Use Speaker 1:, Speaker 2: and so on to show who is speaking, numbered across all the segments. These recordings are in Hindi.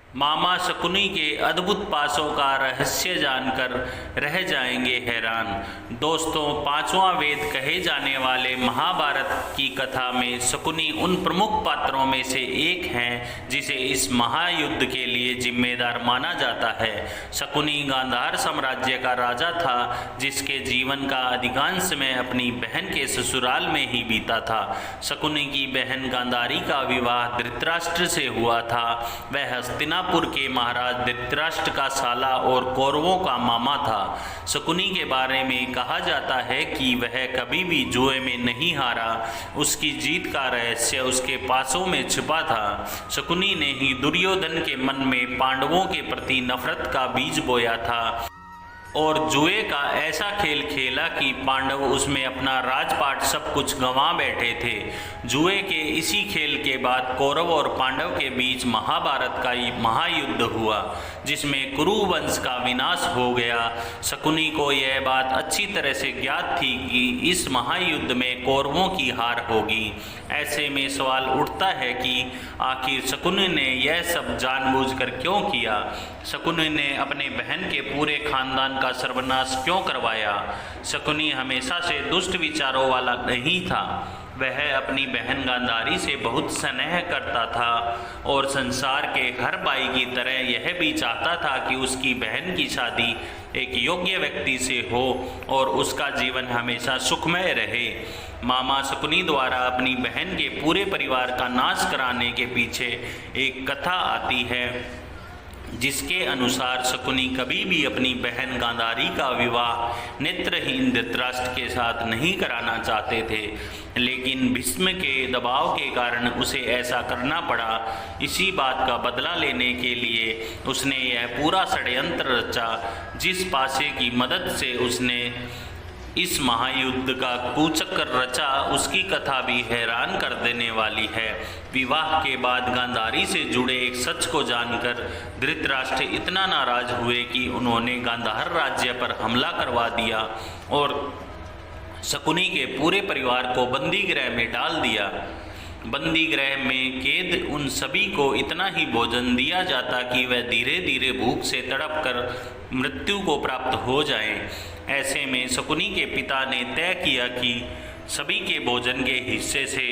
Speaker 1: मामा शकुनी के अद्भुत पासों का रहस्य जानकर रह जाएंगे हैरान। दोस्तों, पांचवा वेद कहे जाने वाले महाभारत की कथा में शकुनी उन प्रमुख पात्रों में से एक हैं जिसे इस महायुद्ध के लिए जिम्मेदार माना जाता है। शकुनी गांधार साम्राज्य का राजा था जिसके जीवन का अधिकांश समय अपनी बहन के ससुराल में ही बीता था। शकुनी की बहन गांधारी का विवाह धृतराष्ट्र से हुआ था। वह हस्तिनापुर के महाराज धृतराष्ट्र का साला और कौरवों का मामा था। शकुनी के बारे में कहा जाता है कि वह कभी भी जुए में नहीं हारा। उसकी जीत का रहस्य उसके पासों में छिपा था। शकुनी ने ही दुर्योधन के मन में पांडवों के प्रति नफरत का बीज बोया था और जुए का ऐसा खेल खेला कि पांडव उसमें अपना राजपाट सब कुछ गंवा बैठे थे। जुए के इसी खेल के बाद कौरव और पांडव के बीच महाभारत का महायुद्ध हुआ जिसमें कुरु वंश का विनाश हो गया। शकुनी को यह बात अच्छी तरह से ज्ञात थी कि इस महायुद्ध में कौरवों की हार होगी। ऐसे में सवाल उठता है कि आखिर शकुनी ने यह सब जानबूझकर क्यों किया। शकुनी ने अपने बहन के पूरे खानदान का सर्वनाश क्यों करवाया। शकुनी हमेशा से दुष्ट विचारों वाला नहीं था। वह अपनी बहन गांधारी से बहुत स्नेह करता था और संसार के हर भाई की तरह यह भी चाहता था कि उसकी बहन की शादी एक योग्य व्यक्ति से हो और उसका जीवन हमेशा सुखमय रहे। मामा शकुनी द्वारा अपनी बहन के पूरे परिवार का नाश कराने के पीछे एक कथा आती है जिसके अनुसार शकुनी कभी भी अपनी बहन गांधारी का विवाह नेत्रहीन धृतराष्ट्र के साथ नहीं कराना चाहते थे, लेकिन भीष्म के दबाव के कारण उसे ऐसा करना पड़ा। इसी बात का बदला लेने के लिए उसने यह पूरा षड्यंत्र रचा जिस पासे की मदद से उसने इस महायुद्ध का कुचक्र रचा। उसकी कथा भी हैरान कर देने वाली है। विवाह के बाद गांधारी से जुड़े एक सच को जानकर धृतराष्ट्र इतना नाराज हुए कि उन्होंने गांधार राज्य पर हमला करवा दिया और शकुनी के पूरे परिवार को बंदी गृह में डाल दिया। बंदी गृह में कैद उन सभी को इतना ही भोजन दिया जाता कि वह धीरे धीरे भूख से तड़प कर मृत्यु को प्राप्त हो जाएं। ऐसे में शकुनी के पिता ने तय किया कि सभी के भोजन के हिस्से से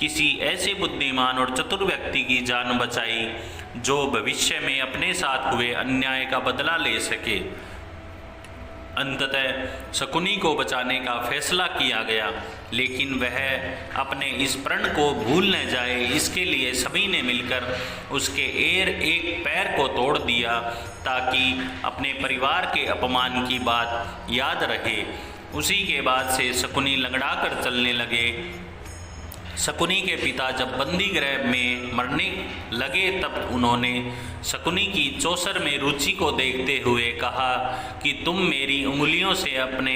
Speaker 1: किसी ऐसे बुद्धिमान और चतुर व्यक्ति की जान बचाई जो भविष्य में अपने साथ हुए अन्याय का बदला ले सके। अंततः शकुनी को बचाने का फैसला किया गया, लेकिन वह अपने इस प्रण को भूल न जाए इसके लिए सभी ने मिलकर उसके एक पैर को तोड़ दिया ताकि अपने परिवार के अपमान की बात याद रहे। उसी के बाद से शकुनी लंगड़ा कर चलने लगे। शकुनी के पिता जब बंदी गृह में मरने लगे तब उन्होंने शकुनी की चौसर में रुचि को देखते हुए कहा कि तुम मेरी उंगलियों से अपने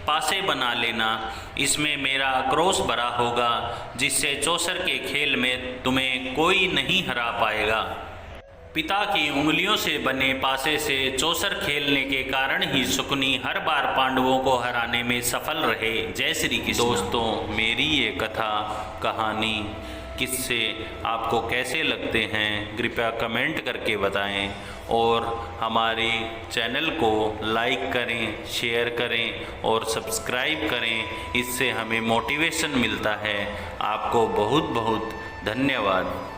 Speaker 1: पासे बना लेना, इसमें मेरा आक्रोश भरा होगा जिससे चौसर के खेल में तुम्हें कोई नहीं हरा पाएगा। पिता की उंगलियों से बने पासे से चौसर खेलने के कारण ही शकुनी हर बार पांडवों को हराने में सफल रहे। जय श्री कृष्ण। दोस्तों, मेरी ये कथा कहानी किस्से आपको कैसे लगते हैं कृपया कमेंट करके बताएं और हमारे चैनल को लाइक करें, शेयर करें और सब्सक्राइब करें। इससे हमें मोटिवेशन मिलता है। आपको बहुत बहुत धन्यवाद।